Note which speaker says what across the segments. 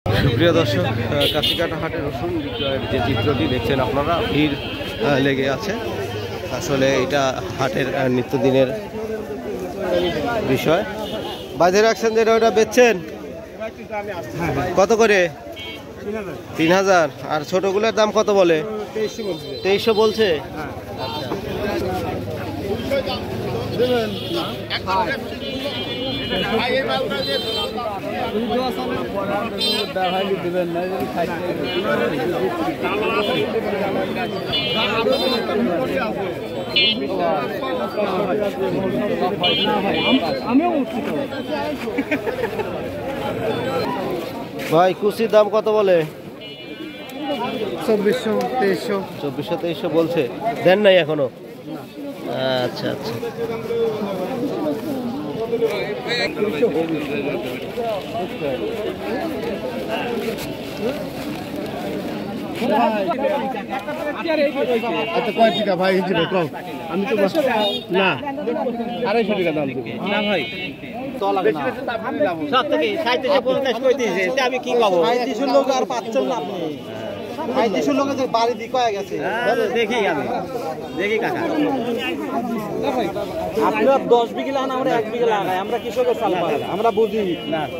Speaker 1: সুপ্রিয় দর্শক, কাশিকাটা হাটের রসুন বিক্রয়ের যে চিত্রটি দেখছেন আপনারা, ভিড় লেগে আছে। আসলে এটা হাটের নিত্যদিনের বিষয়। বাজে রাখছেন যেটা ওটা বেচছেন কত করে? 3000। আর ছোটগুলোর দাম কত বলে? 2300 বলছে। ভাই কুচির দাম কত বলে?
Speaker 2: 2400 2300
Speaker 1: 2300 বলছে। দেন নাই এখনো? আচ্ছা আচ্ছা।
Speaker 2: আচ্ছা কয় টাকা ভাই হিসেবে কম? আমি তো না 250 টাকা দাম দেবো
Speaker 3: না ভাই সব থেকে 3750 কই দিয়েছে, আমি কি পাবো?
Speaker 2: 3500 লোক আর পাচ্ছেন না আপনি। 3500 লোকের যে বাড়ি দি কয়ে গেছে।
Speaker 3: দেখি কাকা
Speaker 2: আপনারা 10 বিঘা লাগান, আমরা 1 বিঘা লাগাই। আমরা কৃষকের চাল পাই, আমরা বুঝি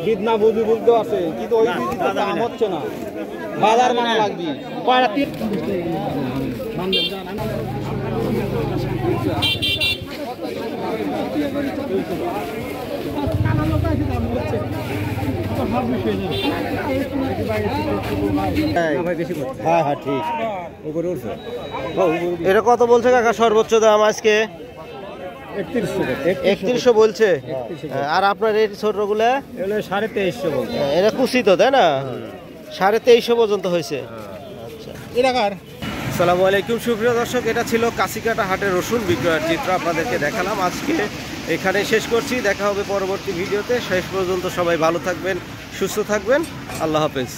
Speaker 2: বিদ না বুঝি বুঝতে আছে, কিন্তু ওই বিধি তো দাম হচ্ছে না, বাজার মানা লাগবে। কয়টা
Speaker 1: হ্যাঁ হ্যাঁ ঠিক। এটা কত বলছে কাকা সর্বোচ্চ দাম আজকে? 3100 বলছে। আর আপনার এই ছোটগুলা
Speaker 2: 2350 বলছে।
Speaker 1: এটা কুচি তো, তাই না? 2350 পর্যন্ত হয়েছে। আচ্ছা।
Speaker 2: এলাকার
Speaker 1: আসসালামু আলাইকুম সুপ্রিয় দর্শক, এটা ছিল কাশিকাটা হাটের রসুন বিক্রয়ের চিত্র আপনাদেরকে দেখালাম। আজকে এখানে শেষ করছি। দেখা হবে পরবর্তী ভিডিওতে। শেষ পর্যন্ত সবাই ভালো থাকবেন, সুস্থ থাকবেন। আল্লাহ হাফেজ।